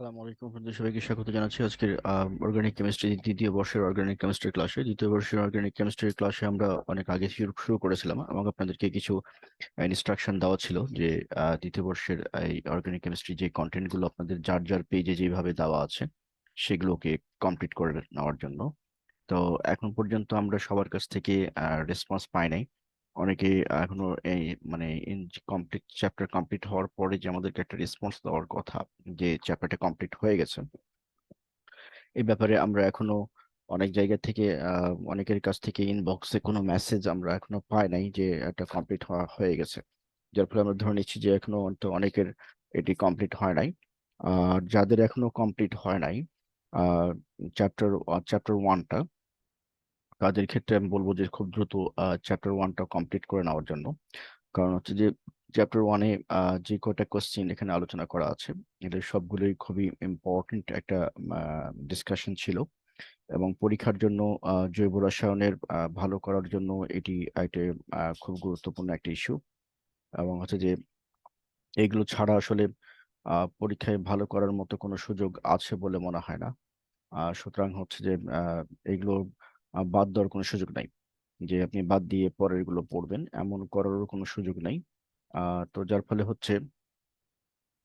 আসসালামু আলাইকুম আপনাদের সবাইকে স্বাগত জানাচ্ছি আজকের অর্গানিক কেমিস্ট্রি দ্বিতীয় বর্ষের অর্গানিক কেমিস্ট্রি ক্লাসে। দ্বিতীয় বর্ষের অর্গানিক কেমিস্ট্রি ক্লাসে আমরা অনেক আগে শুরু করেছিলাম এবং আপনাদেরকে কিছু ইনস্ট্রাকশন দেওয়া ছিল যে দ্বিতীয় বর্ষের এই অর্গানিক কেমিস্ট্রি যে কন্টেন্ট গুলো আপনাদের যার যার পেজে যেভাবে দেওয়া আছে সেগুলোকে কমপ্লিট করে নেওয়ার জন্য। তো এখন পর্যন্ত আমরা সবার কাছ থেকে রেসপন্স পাই নাই। অনেকে এখনো এই মানে কমপ্লিট চ্যাপ্টার কমপ্লিট হওয়ার পরে যে আমাদেরকে একটা রেসপন্স দেওয়ার কথা যে চ্যাপ্টারটা কমপ্লিট হয়ে গেছে, এই ব্যাপারে আমরা এখনো অনেক জায়গা থেকে অনেকের কাছ থেকে ইনবক্সে কোনো মেসেজ আমরা এখনো পাই নাই যে এটা কমপ্লিট হয়ে গেছে। যার ফলে আমরা ধরে নিচ্ছি যে এখনো তো অনেকের এটি কমপ্লিট হয় নাই। আর যাদের এখনো কমপ্লিট হয় নাই চ্যাপ্টার চ্যাপ্টার ওয়ানটা, তাদের ক্ষেত্রে আমি বলবো যে খুব দ্রুত চ্যাপ্টার ওয়ানটা কমপ্লিট করে নেওয়ার জন্য। কারণ হচ্ছে যে চ্যাপ্টার ওয়ানে যে কয়টা কোশ্চেন এখানে আলোচনা করা আছে এদের সবগুলোই খুবই ইম্পর্টেন্ট একটা ডিসকাশন ছিল। এবং পরীক্ষার জন্য জৈব রসায়নের ভালো করার জন্য এটি একটা খুব গুরুত্বপূর্ণ একটা ইস্যু। এবং হচ্ছে যে এগুলো ছাড়া আসলে পরীক্ষায় ভালো করার মতো কোনো সুযোগ আছে বলে মনে হয় না। সুতরাং হচ্ছে যে এগুলো বাদ দেওয়ার কোনো সুযোগ নাই যে আপনি বাদ দিয়ে পরের গুলো পড়বেন, এমন করারও কোনো সুযোগ নাই। তো যার ফলে হচ্ছে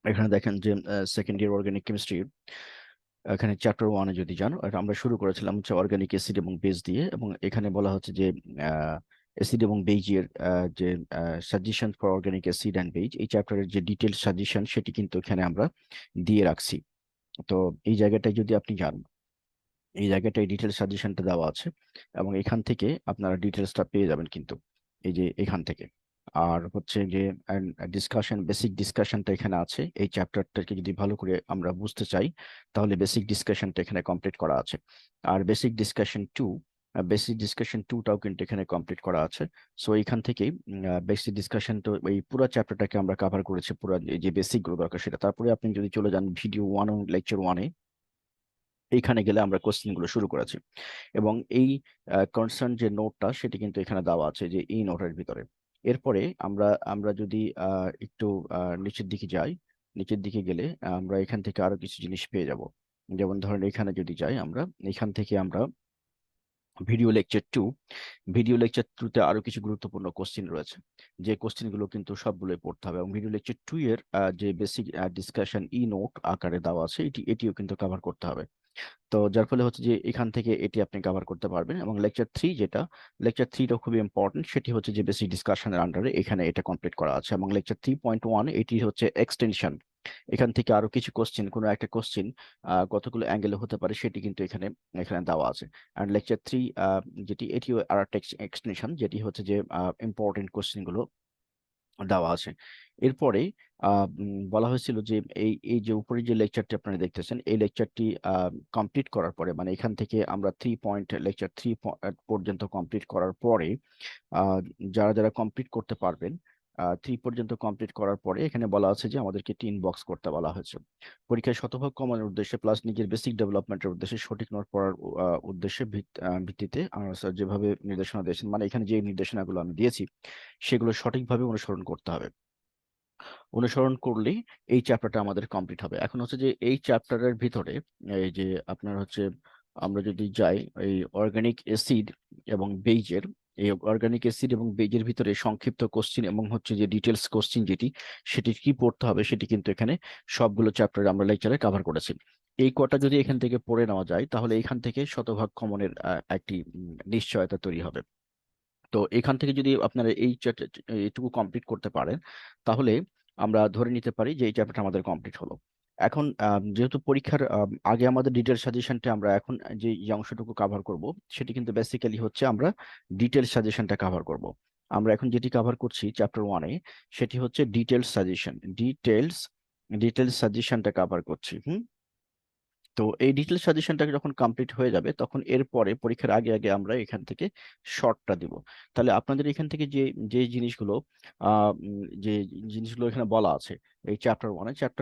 এখানে দেখেন যে সেকেন্ড ইয়ার অর্গানিক কেমিস্ট্রি, এখানে চ্যাপ্টার ওয়ানে যদি যান, এটা আমরা শুরু করেছিলাম হচ্ছে অর্গানিক অ্যাসিড এবং বেস দিয়ে, এবং এখানে বলা হচ্ছে যে অ্যাসিড এবং বেজের যে suggestion for organic acid and base, এই চ্যাপ্টারের যে ডিটেল সাজেশন সেটি কিন্তু এখানে আমরা দিয়ে রাখছি। তো এই জায়গাটায় যদি আপনি যান, এই জায়গাটায় ডিটেল সাজেশনটা দেওয়া আছে এবং এখান থেকে আপনারা ডিটেলসটা পেয়ে যাবেন কিন্তু এই যে এখান থেকে। আর হচ্ছে যে ডিসকাশন, বেসিক ডিসকাশনটা এখানে আছে। এই চ্যাপ্টারটাকে যদি ভালো করে আমরা বুঝতে চাই তাহলে বেসিক ডিসকাশনটা এখানে কমপ্লিট করা আছে। আর বেসিক ডিসকাশন টুটাও কিন্তু এখানে কমপ্লিট করা আছে। সো এখান থেকেই বেসিক ডিসকাশন, তো এই পুরো চ্যাপ্টারটাকে আমরা কভার করেছি, পুরো এই যে বেসিক গুলো দরকার সেটা। তারপরে আপনি যদি চলে যান ভিডিও ওয়ান, লেকচার ওয়ানে, এইখানে গেলে আমরা কোশ্চেন গুলো শুরু করেছি। এবং এই কনসার্ন যে নোটটা সেটি কিন্তু এখানে দেওয়া আছে যে এই নোটের ভিতরে। এরপরে আমরা আমরা যদি একটু নিচের দিকে যাই, নিচের দিকে গেলে আমরা এখান থেকে আরো কিছু জিনিস পেয়ে যাব। যেমন ধরেন এখানে যদি যাই আমরা, এখান থেকে আমরা video lecture two, video lecture টুতে আরো কিছু গুরুত্বপূর্ণ কোশ্চিন রয়েছে, যে কোশ্চিন গুলো কিন্তু সবগুলোই পড়তে হবে। এবং ভিডিও লেকচার টু এর যে বেসিক ডিসকাশন ই নোট আকারে দেওয়া আছে এটিও কিন্তু কভার করতে হবে। তো যার ফলে হচ্ছে যে এখান থেকে এটি আপনি কভার করতে পারবেন। এবং লেকচার থ্রি যেটা, লেকচার থ্রিটা খুবই ইম্পর্টেন্ট, সেটি হচ্ছে যে বেসিক ডিসকাশনের আন্ডারে এখানে এটা কমপ্লিট করা আছে। এবং লেকচার 3.1 এটি হচ্ছে এক্সটেনশন। এখান থেকে আরো কিছু কোশ্চেন, কোনো একটা কোশ্চেন কতগুলো অ্যাঙ্গেলে হতে পারে সেটি কিন্তু এখানে এখানে দেওয়া আছে। আর লেকচার থ্রি যেটি, এটিও আর একটা এক্সটেনশন, যেটি হচ্ছে যে ইম্পর্টেন্ট কোশ্চেন গুলো দেওয়া আছে। এরপরে বলা হয়েছিল যে এই এই যে উপরে যে লেকচারটি আপনারা দেখতেছেন, এই লেকচারটি কমপ্লিট করার পরে, মানে এখান থেকে আমরা লেকচার থ্রি পর্যন্ত কমপ্লিট করার পরে আহ, যারা যারা কমপ্লিট করতে পারবেন, থ্রি পর্যন্ত কমপ্লিট করার পরে এখানে বলা আছে যে আমাদেরকে টিন বক্স করতে বলা হয়েছে। পরীক্ষায় শতভাগ কমানোর উদ্দেশ্যে প্লাস নিজের বেসিক ডেভেলপমেন্টের উদ্দেশ্যে সঠিক নোট পড়ার উদ্দেশ্যে ভিত্তিতে স্যার যেভাবে নির্দেশনা দিয়েছেন, মানে এখানে যে নির্দেশনাগুলো আমি দিয়েছি সেগুলো সঠিকভাবে অনুসরণ করতে হবে। অনুসরণ করলেই এই চ্যাপ্টারটা আমাদের কমপ্লিট হবে। এখন হচ্ছে যে এই চ্যাপ্টারের ভিতরে এই যে আপনার হচ্ছে, আমরা যদি যাই এই অর্গানিক অ্যাসিড এবং বেইজের, এই অর্গানিক অ্যাসিড এবং বেইজের ভিতরে সংক্ষিপ্ত কোশ্চিন এবং হচ্ছে যে ডিটেলস কোশ্চিন যেটি, সেটি কি পড়তে হবে সেটি কিন্তু এখানে সবগুলো চ্যাপ্টারে আমরা লেকচারে কভার করেছি। এই কটা যদি এখান থেকে পড়ে নেওয়া যায় তাহলে এখান থেকে শতভাগ কমনের একটি নিশ্চয়তা তৈরি হবে। তো এখান থেকে যদি আপনারা এইটুকু কমপ্লিট করতে পারেন তাহলে আমরা ধরে নিতে পারি যে এই চ্যাপ্টারটা আমাদের কমপ্লিট হলো। এখন যেহেতু পরীক্ষার আগে আমাদের ডিটেল সাজেশনটা, আমরা এখন যে এই অংশটুকু কভার করব সেটি কিন্তু বেসিক্যালি হচ্ছে আমরা ডিটেল সাজেশনটা কভার করব। আমরা এখন যেটি কভার করছি চ্যাপ্টার ওয়ানে, সেটি হচ্ছে ডিটেলস সাজেশনটা কভার করছি। তো এই ডিটেল সাজেশনটা যখন কমপ্লিট হয়ে যাবে তখন এরপরে পরীক্ষার আগে আগে আমরা এখান থেকে শর্টটা দিব। তাহলে আপনাদের এখান থেকে যে যে জিনিসগুলো যে জিনিসগুলো এখানে বলা আছে এই চ্যাপ্টার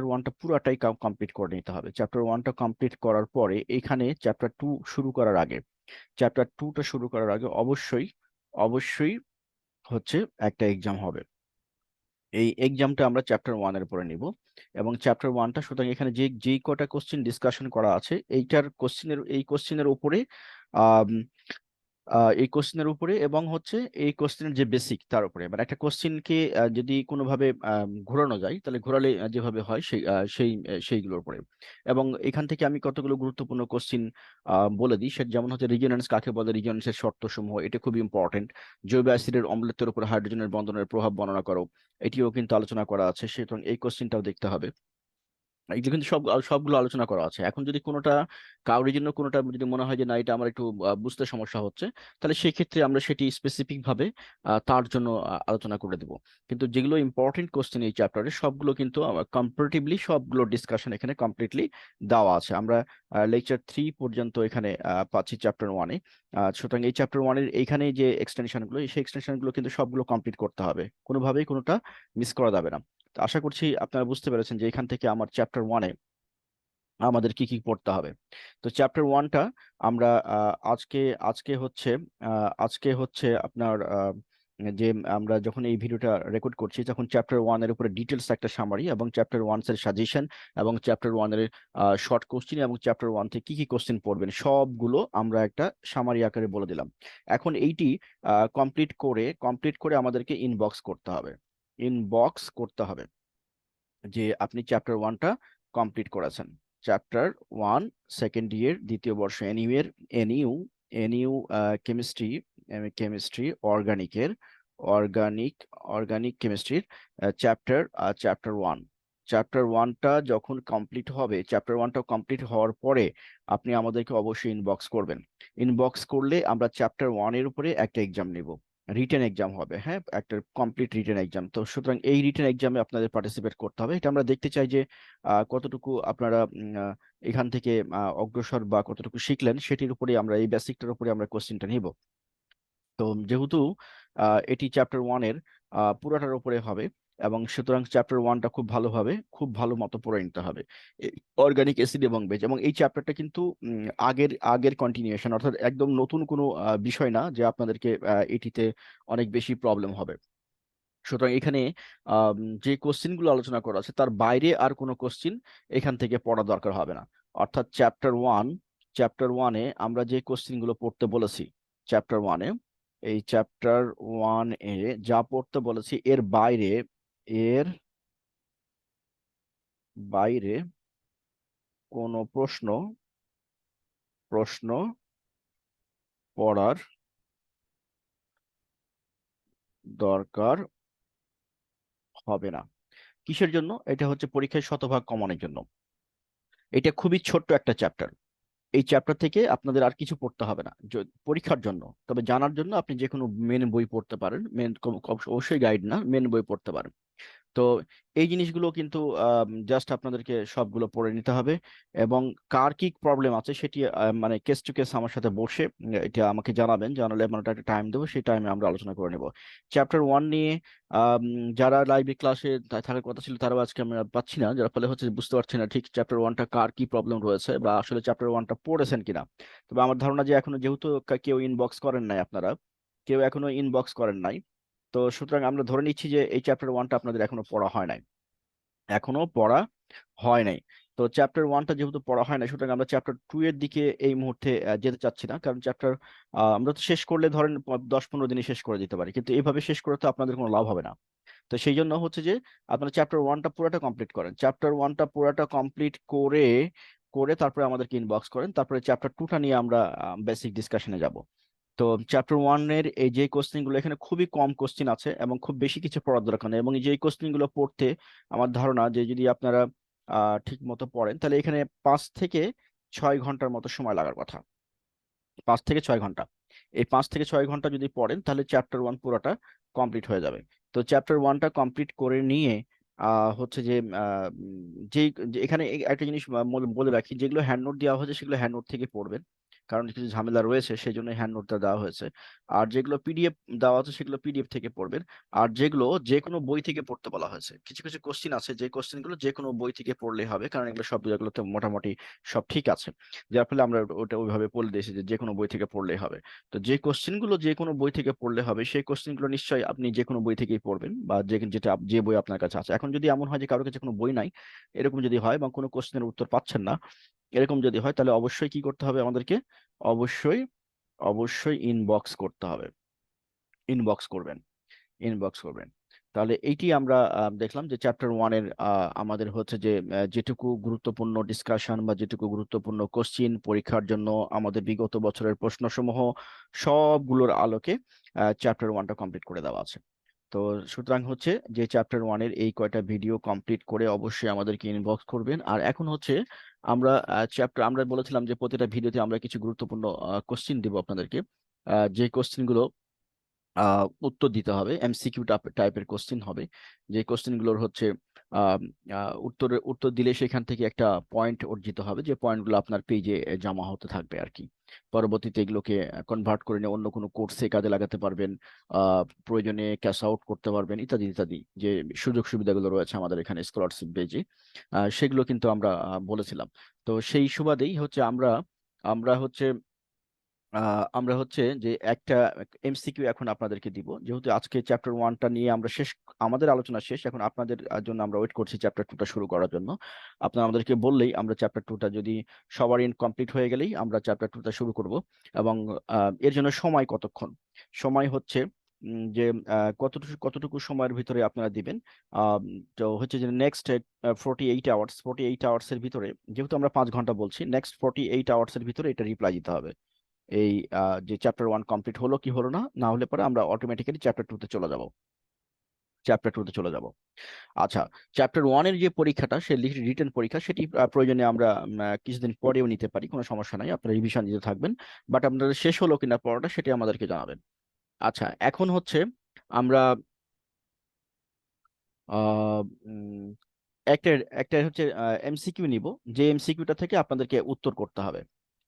ওয়ানটা পুরাটাই কমপ্লিট করে নিতে হবে। চ্যাপ্টার ওয়ানটা কমপ্লিট করার পরে এখানে চ্যাপ্টার টু শুরু করার আগে, চ্যাপ্টার টুটা শুরু করার আগে অবশ্যই অবশ্যই হচ্ছে একটা এক্সাম হবে। এই এক্সামটা আমরা চ্যাপ্টার 1-এর উপরে নিব, এবং চ্যাপ্টার 1টা সুতরাং এখানে যেই কটা কোশ্চেন ডিসকাশন করা আছে এই কোশ্চেনের উপরে এই কোশ্চেনের উপরে, এবং হচ্ছে এই কোশ্চেনের যে বেসিক তার উপরে, মানে একটা কোশ্চেনকে যদি কোনোভাবে ঘোরানো যায় তাহলে ঘোরালে যেভাবে হয় সেইগুলোর উপরে। এবং এখান থেকে আমি কতগুলো গুরুত্বপূর্ণ কোশ্চেন বলে দিই, সেটা যেমন হচ্ছে রিজোনেন্স কাকে বলে, রিজোনেন্সের শর্তসমূহ, এটা খুবই ইম্পর্টেন্ট। জৈব অ্যাসিডের অম্লত্বের উপর হাইড্রোজেনের বন্ধনের প্রভাব বর্ণনা করো, এটিও কিন্তু আলোচনা করা আছে, সুতরাং এই কোশ্চেনটাও দেখতে হবে। এগুলো কিন্তু সবগুলো আলোচনা করা আছে। এখন যদি কারোর জন্য কোনোটা যদি মনে হয় যে না এটা আমার একটু বুঝতে সমস্যা হচ্ছে, তাহলে সেই ক্ষেত্রে আমরা সেটি স্পেসিফিক ভাবে তার জন্য আলোচনা করে দেব। কিন্তু যেগুলো ইম্পর্টেন্ট কোশ্চেন এই চ্যাপ্টারে সবগুলো কিন্তু কম্পারেটিভলি সবগুলো ডিসকাশন এখানে কমপ্লিটলি দেওয়া আছে। আমরা লেকচার 3 পর্যন্ত এখানে পাচ্ছি চ্যাপ্টার 1-এ। সুতরাং এই চ্যাপ্টার 1-এর এইখানে যে এক্সটেনশনগুলো, সেই এক্সটেনশনগুলো কিন্তু সবগুলো কমপ্লিট করতে হবে, কোনোভাবেই কোনোটা মিস করা যাবে না। তো আশা করছি আপনারা বুঝতে পেরেছেন যে এখান থেকে আমার চ্যাপ্টার 1-এ আমাদের কি কি পড়তে হবে। তো চ্যাপ্টার 1টা আমরা আজকে আজকে হচ্ছে আপনার যে আমরা যখন এই ভিডিওটা রেকর্ড করছি তখন চ্যাপ্টার 1-এর উপরে ডিটেলস একটা সামারি, এবং চ্যাপ্টার 1 এর সাজেশন, এবং চ্যাপ্টার 1-এর শর্ট কোশ্চেন, এবং চ্যাপ্টার 1 থেকে কি কি কোশ্চেন পড়বেন সবগুলো আমরা একটা সামারি আকারে বলে দিলাম। এখন এইটি কমপ্লিট করে আমাদেরকে ইনবক্স করতে হবে যে আপনি চ্যাপ্টার 1টা কমপ্লিট করেছেন। চ্যাপ্টার 1 সেকেন্ড ইয়ার দ্বিতীয় বর্ষ এনইউ এনইউ কেমিস্ট্রি কেমিস্ট্রি অর্গানিকের অর্গানিক অর্গানিক কেমিস্ট্রির চ্যাপ্টার 1টা যখন কমপ্লিট হবে, চ্যাপ্টার 1টা কমপ্লিট হওয়ার পরে আপনি আমাদেরকে অবশ্যই ইনবক্স করবেন। ইনবক্স করলে আমরা চ্যাপ্টার 1-এর উপরে একটা এক্সাম নেব, রিটেন এক্সাম হবে, হ্যাঁ, একটা কমপ্লিট রিটেন এক্সাম। তো সুতরাং এই রিটেন এক্সামে আপনাদের পার্টিসিপেট করতে হবে। এটা আমরা দেখতে চাই যে কতটুকু আপনারা এখান থেকে অগ্রসর বা কতটুকু শিখলেন, সেটির উপরে আমরা এই বেসিকটার উপরে আমরা কোশ্চেনটা নিব। তো যেহেতু এটি চ্যাপ্টার 1-এর পুরোটার উপরে হবে, এবং সুতরাং চ্যাপ্টার 1টা খুব ভালো মতো পড়ে নিতে হবে। অর্গানিক অ্যাসিড এবং বেজ, এবং এই চ্যাপ্টারটা কিন্তু আগের আগের কন্টিনিউশন, অর্থাৎ একদম নতুন কোনো বিষয় না যে আপনাদেরকে এটিতে অনেক বেশি প্রবলেম হবে। সুতরাং এখানে যে কোশ্চিনগুলো আলোচনা করা আছে তার বাইরে আর কোনো কোশ্চিন এখান থেকে পড়া দরকার হবে না। অর্থাৎ চ্যাপ্টার 1-এ আমরা যে কোশ্চিনগুলো পড়তে বলেছি, চ্যাপ্টার 1-এ এই চ্যাপ্টার 1-এ যা পড়তে বলেছি এর বাইরে কোনো প্রশ্ন পড়ার দরকার হবে না। কিসের জন্য? এটা হচ্ছে পরীক্ষায় শতভাগ কমনের জন্য। এটা খুবই ছোট্ট একটা চ্যাপ্টার। এই চ্যাপ্টার থেকে আপনাদের আর কিছু পড়তে হবে না পরীক্ষার জন্য। তবে জানার জন্য আপনি যে কোনো মেন বই পড়তে পারেন, অবশ্যই গাইড না, মেন বই পড়তে পারেন। তো এই জিনিসগুলো কিন্তু জাস্ট আপনাদেরকে সবগুলো পড়ে নিতে হবে, এবং কার কি প্রবলেম আছে সেটি মানে কেস টু কেস আমার সাথে বসে এটা আমাকে জানাবেন, জানালে আমরা একটা টাইম দেবো, সেই টাইমে আমরা আলোচনা করে নেব। চ্যাপ্টার 1 নিয়ে আম, যারা লাইভে ক্লাসে থাকার কথা ছিল তারাও আজকে আমরা পাচ্ছি না, যার ফলে হচ্ছে বুঝতে পারছি না ঠিক চ্যাপ্টার 1টা কার কি প্রবলেম রয়েছে, বা আসলে চ্যাপ্টার 1টা পড়েছেন কিনা। তবে আমার ধারণা যে এখনো যেহেতু কেউ ইনবক্স করেন নাই, কেউ এখনো ইনবক্স করেন নাই, তো সুতরাং আমরা ধরে নিচ্ছি যে এই চ্যাপ্টার 1টা আপনাদের এখনো পড়া হয় নাই। তো চ্যাপ্টার 1টা যেহেতু পড়া হয় না, সুতরাং আমরা চ্যাপ্টার 2 এর দিকে এই মুহূর্তে যেতে চাচ্ছি না, কারণ আমরা তো শেষ করলে ধরেন 10-15 দিনে শেষ করে দিতে পারি, কিন্তু এইভাবে শেষ করে তো আপনাদের কোনো লাভ হবে না। তো সেই জন্য হচ্ছে যে আপনারা চ্যাপ্টার 1টা পুরোটা কমপ্লিট করেন, চ্যাপ্টার 1টা পুরোটা কমপ্লিট করে করে তারপরে আমাদেরকে ইনবক্স করেন, তারপরে চ্যাপ্টার 2টা নিয়ে আমরা বেসিক ডিসকাশনে যাব। তো চ্যাপ্টার 1-এর এই যে কোশ্চেন গুলো, এখানে খুবই কম কোশ্চেন আছে এবং খুব বেশি কিছু পড়ার দরকার নেই, এবং এই যে কোশ্চেন গুলো পড়তে আমার ধারণা যে যদি আপনারা ঠিক মতো পড়েন তাহলে এখানে 5 থেকে 6 ঘন্টার মতো সময় লাগার কথা। 5 থেকে 6 ঘন্টা, এই 5 থেকে 6 ঘন্টা যদি পড়েন তাহলে চ্যাপ্টার 1 পুরোটা কমপ্লিট হয়ে যাবে। তো চ্যাপ্টার 1টা কমপ্লিট করে নিয়ে হচ্ছে যে যে এখানে একটা জিনিস বলে রাখি, যেগুলো হ্যান্ড নোট দেওয়া হয়েছে সেগুলো হ্যান্ড নোট থেকে পড়বেন, কারণ কিছু ঝামেলা রয়েছে, সেই জন্য হ্যান্ড নোটটা দেওয়া হয়েছে। আর যেগুলো পিডিএফ দেওয়া আছে সেগুলো পিডিএফ থেকে পড়বেন। আর যেগুলো যে কোনো বই থেকে পড়তে বলা হয়েছে, কিছু কিছু কোশ্চিন আছে যে কোশ্চিনগুলো যে কোনো বই থেকে পড়লেই হবে, কারণ এগুলো সব জায়গাগুলোতে মোটামুটি সব ঠিক আছে, যার ফলে আমরা ওটা ওইভাবে বলে দিয়েছি যে যে কোনো বই থেকে পড়লেই হবে। তো যে কোশ্চিনগুলো যে কোনো বই থেকে পড়লে হবে, সেই কোশ্চিনগুলো নিশ্চয়ই আপনি যে কোনো বই থেকেই পড়বেন, বা যে বই আপনার কাছে আছে। এখন যদি এমন হয় যে কারোর কাছে কোনো বই নাই, এরকম যদি হয়, বা কোনো কোশ্চেনের উত্তর পাচ্ছেন না, এরকম যদি হয়, তাহলে অবশ্যই কি করতে হবে আমাদেরকে? অবশ্যই অবশ্যই ইনবক্স করতে হবে। ইনবক্স করবেন, ইনবক্স করবেন। তাহলে এইটি আমরা দেখলাম যে চ্যাপ্টার ওয়ানের আমাদের হচ্ছে যে যেটুকু গুরুত্বপূর্ণ ডিসকাশন বা যেটুকু গুরুত্বপূর্ণ কোশ্চিন পরীক্ষার জন্য আমাদের বিগত বছরের প্রশ্নসমূহ সবগুলোর আলোকে চ্যাপ্টার ওয়ানটা কমপ্লিট করে দেওয়া আছে। তো সুতরাং হচ্ছে যে চ্যাপ্টার ওয়ানের এই কয়টা ভিডিও কমপ্লিট করে অবশ্যই আমাদেরকে ইনবক্স করবেন। আর এখন হচ্ছে আমরা আমরা বলেছিলাম যে প্রতিটা ভিডিওতে আমরা কিছু গুরুত্বপূর্ণ কোশ্চিন দিব আপনাদেরকে, যে কোশ্চিনগুলো উত্তর দিতে হবে, এমসিকিউ টাইপের কোশ্চিন হবে, যে কোশ্চিনগুলোর হচ্ছে আহ, উত্তরের উত্তর দিলে সেখান থেকে একটা পয়েন্ট অর্জিত হবে, যে পয়েন্টগুলো আপনার পেজে জমা হতে থাকবে আর কি। পরবর্তীতে এগুলোকে কনভার্ট করে নিয়ে অন্য কোনো কোর্সে কাজে লাগাতে পারবেন, প্রয়োজনে ক্যাশ আউট করতে পারবেন, ইত্যাদি ইত্যাদি, যে সুযোগ সুবিধাগুলো রয়েছে আমাদের এখানে স্কলারশিপ পেজে, সেগুলো কিন্তু আমরা বলেছিলাম। তো সেই সুবাদেই হচ্ছে আমরা আমরা হচ্ছে আমরা হচ্ছে যে একটা এমসিকিউ এখন আপনাদেরকে দিব, যেহেতু আজকে চ্যাপ্টার ওয়ানটা নিয়ে আমরা শেষ, আমাদের আলোচনা শেষ, এখন আপনাদের জন্য আমরা ওয়েট করছি চ্যাপ্টার টুটা শুরু করার জন্য। আপনারা আমাদেরকে বললেই আমরা চ্যাপ্টার টুটা যদি সবার কমপ্লিট হয়ে গেলেই আমরা চ্যাপ্টার টুটা শুরু করব। এবং এর জন্য সময় কতক্ষণ? সময় হচ্ছে যে কতটুকু সময়ের ভিতরে আপনারা দিবেন। আহ, তো হচ্ছে যে নেক্সট 48 আওয়ার্স, 48 আওয়ার্স এর ভিতরে, যেহেতু আমরা 5 ঘন্টা বলছি, নেক্সট 48 আওয়ার্স এর ভিতরে এটা রিপ্লাই দিতে হবে। এই যে চ্যাপ্টার ওয়ান কমপ্লিট হলো কি হলো না, না হলে পরে আমরা অটোমেটিক্যালি চ্যাপ্টার টুতে চলে যাব, চ্যাপ্টার টুতে চলে যাব। আচ্ছা, চ্যাপ্টার ওয়ানের যে পরীক্ষাটা, সে রিটেন পরীক্ষা, সেটি প্রয়োজনে আমরা কিছুদিন পরেও নিতে পারি, কোনো সমস্যা নাই, আপনারা রিভিশন দিতে থাকবেন। বাট আপনাদের শেষ হলো কিনা পড়াটা সেটি আমাদেরকে জানাবেন। আচ্ছা, এখন হচ্ছে আমরা আহ, উম, একটা একটা হচ্ছে এমসিকিউ নিব, যে এমসিকিউটা থেকে আপনাদেরকে উত্তর করতে হবে,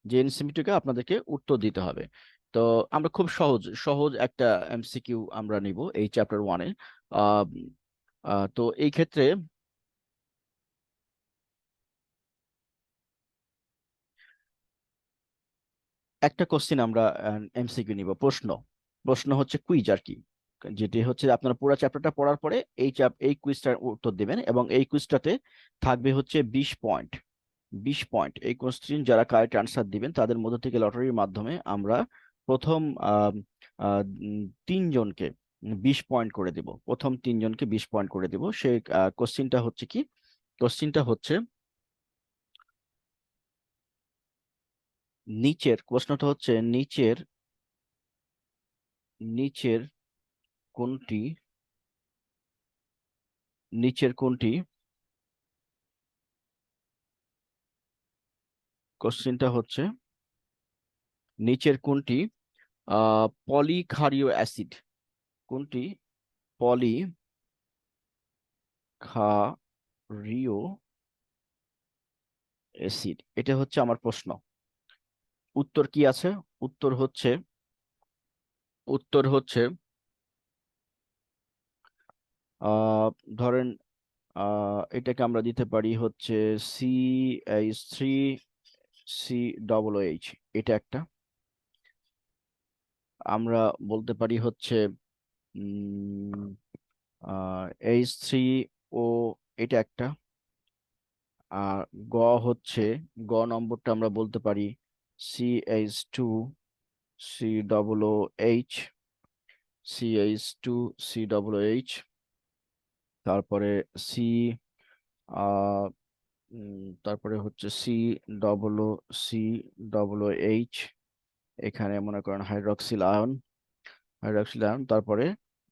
যে এমসিকিউটাকে আপনাদেরকে উত্তর দিতে হবে। তো আমরা খুব সহজ সহজ একটা এমসিকিউ আমরা নিব এই চ্যাপ্টার ওয়ানে। তো এই ক্ষেত্রে একটা কোশ্চিন আমরা এমসিকিউ নিব, প্রশ্ন। প্রশ্ন হচ্ছে কুইজ আর কি, যেটি হচ্ছে আপনারা পুরো চ্যাপ্টারটা পড়ার পরে এই কুইজটার উত্তর দিবেন, এবং এই কুইজটাতে থাকবে হচ্ছে 20 পয়েন্ট। 20 পয়েন্ট এই কোশ্চিন যারা কারেক্ট আনসার দিবেন তাদের মধ্যে থেকে লটারির মাধ্যমে আমরা প্রথম আহ, আহ, 3 জনকে 20 পয়েন্ট করে দিব, প্রথম 3 জনকে 20 পয়েন্ট করে দিব। সেই কোশ্চিনটা হচ্ছে কি? কোশ্চিনটা হচ্ছে প্রশ্নটা হচ্ছে নিচের কোনটি নিচের কোনটি কোশ্চিনটা হচ্ছে নিচের কোনটি পলিক্ষারীয় অ্যাসিড? কোনটি পলিক্ষারীয় অ্যাসিড? এটা হচ্ছে আমার প্রশ্ন। উত্তর কি আছে? উত্তর হচ্ছে উত্তর হচ্ছে আহ ধরেন এটাকে আমরা দিতে পারি হচ্ছে CH3COOH, এটা একটা। আমরা বলতে পারি হচ্ছে H3O, এটা একটা। আর গ হচ্ছে, নম্বরটা আমরা বলতে পারি CH2COOH, CH2COOH। তারপরে সি আহ তারপরে হচ্ছে COOCOOH, এখানে মনে করেন হাইড্রক্সিল আয়ন। তারপরে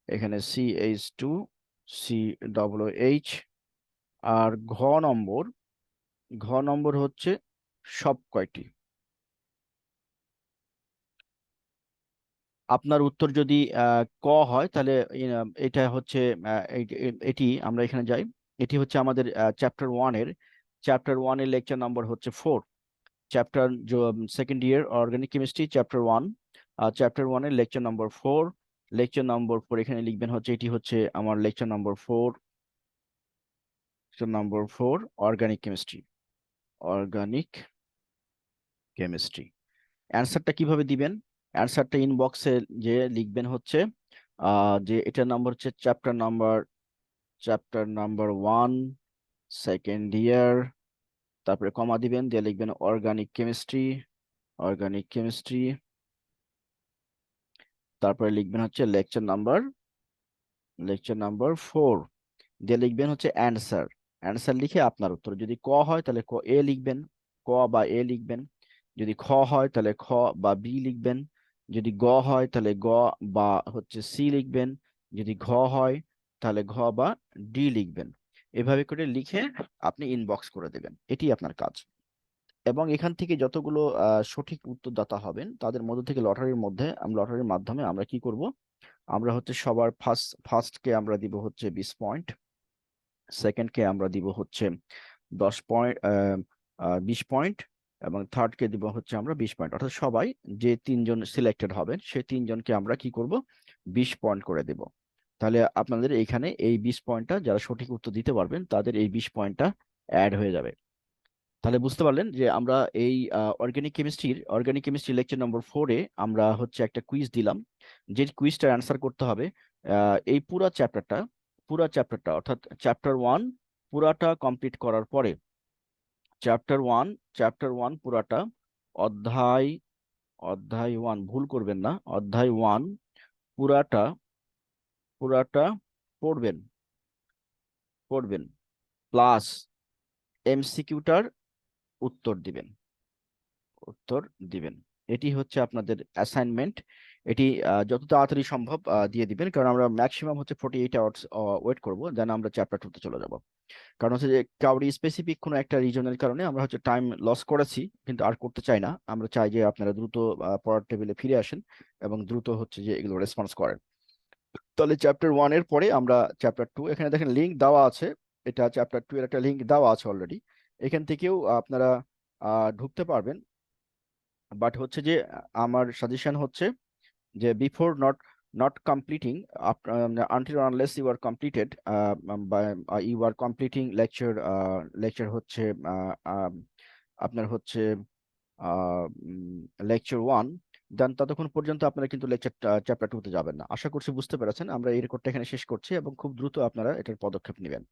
এখানে CH2COOH। আর নম্বর ঘ নম্বর হচ্ছে সব কয়টি? আপনার উত্তর যদি ক হয়, তাহলে এটা হচ্ছে এটি আমরা এখানে যাই। এটি হচ্ছে আমাদের চ্যাপ্টার ওয়ানের লেকচার নাম্বার হচ্ছে 4। Chapter second year organic chemistry chapter 1, chapter 1 এর লেকচার নম্বর 4। লেকচার নম্বর 4 এখানে লিখবেন হচ্ছে, এটি হচ্ছে আমার lecture number 4, organic chemistry. Organic chemistry অ্যান্সারটা কিভাবে দিবেন? অ্যান্সারটা ইনবক্সে যে লিখবেন হচ্ছে যে এটার নাম্বার হচ্ছে চ্যাপ্টার নাম্বার 1 সেকেন্ড ইয়ার, তারপরে কমা দিবেন, দিয়ে লিখবেন অর্গানিক কেমিস্ট্রি, তারপরে লিখবেন হচ্ছে লেকচার নাম্বার 4, দিয়ে লিখবেন হচ্ছে অ্যান্সার লিখে আপনার উত্তর। যদি ক হয় তাহলে এ লিখবেন, ক বা এ লিখবেন। যদি খ হয় তাহলে খ বা বি লিখবেন। যদি গ হয় তাহলে গ বা হচ্ছে সি লিখবেন। যদি ঘ হয় তাহলে ঘ বা ডি লিখবেন। এভাবে করে লিখে আপনি ইনবক্স করে দেবেন, এটি আপনার কাজ। এবং এখান থেকে যতগুলো সঠিক উত্তরদাতা হবেন তাদের মধ্যে থেকে লটারির মাধ্যমে আমরা কি করব, আমরা হচ্ছে সবার ফার্স্টকে আমরা দিব হচ্ছে 20 পয়েন্ট, সেকেন্ডকে আমরা দিব হচ্ছে 10 পয়েন্ট, 20 পয়েন্ট, এবং থার্ডকে দিব হচ্ছে আমরা 20 পয়েন্ট। অর্থাৎ সবাই যে তিনজন সিলেক্টেড হবেন সেই তিনজনকে আমরা কি করব, 20 পয়েন্ট করে দেব। তাহলে আপনাদের এইখানে এই 20 পয়েন্টটা, যারা সঠিক উত্তর দিতে পারবেন তাদের এই 20 পয়েন্টটা অ্যাড হয়ে যাবে। তাহলে বুঝতে পারলেন যে আমরা এই অর্গানিক কেমিস্ট্রি লেকচার নম্বর 4-এ আমরা হচ্ছে একটা কুইজ দিলাম, যে কুইজটার অ্যান্সার করতে হবে এই পুরা চ্যাপ্টারটা অর্থাৎ চ্যাপ্টার 1 পুরাটা কমপ্লিট করার পরে, চ্যাপ্টার 1 পুরাটা, অধ্যায় অধ্যায় 1 ভুল করবেন না, অধ্যায় 1 পুরাটা পুরাটা পড়বেন পড়বেন প্লাস এমসিকিউটার উত্তর দিবেন উত্তর দিবেন। এটি হচ্ছে আপনাদের অ্যাসাইনমেন্ট। এটি যত তাড়াতাড়ি সম্ভব দিয়ে দিবেন, কারণ আমরা ম্যাক্সিমাম হচ্ছে 48 আওয়ার্স ওয়েট করবো, দেন আমরা চ্যাপ্টার 2-তে চলে যাব। কারণ হচ্ছে যে কাউরি স্পেসিফিক কোনো একটা রিজনের কারণে আমরা হচ্ছে টাইম লস করেছি, কিন্তু আর করতে চাই না। আমরা চাই যে আপনারা দ্রুত পড়ার টেবিলে ফিরে আসেন এবং দ্রুত হচ্ছে যে এগুলো রেসপন্স করেন। তাহলে চ্যাপ্টার 1 এর পরে আমরা চ্যাপ্টার 2, এখানে দেখেন লিঙ্ক দেওয়া আছে, এটা চ্যাপ্টার 2 এর একটা লিঙ্ক দেওয়া আছে অলরেডি, এখান থেকেও আপনারা ঢুকতে পারবেন। বাট হচ্ছে যে আমার সাজেশন হচ্ছে যে before not completing, until unless you are completed, you are completing lecture হচ্ছে আপনার হচ্ছে লেকচার 1, দেন ততক্ষণ পর্যন্ত আপনারা কিন্তু চ্যাপ্টার 2-তে যাবেন না। আশা করছি বুঝতে পেরেছেন। আমরা এই রেকর্ডটা এখানে শেষ করছি এবং খুব দ্রুত আপনারা এটার পদক্ষেপ নেবেন।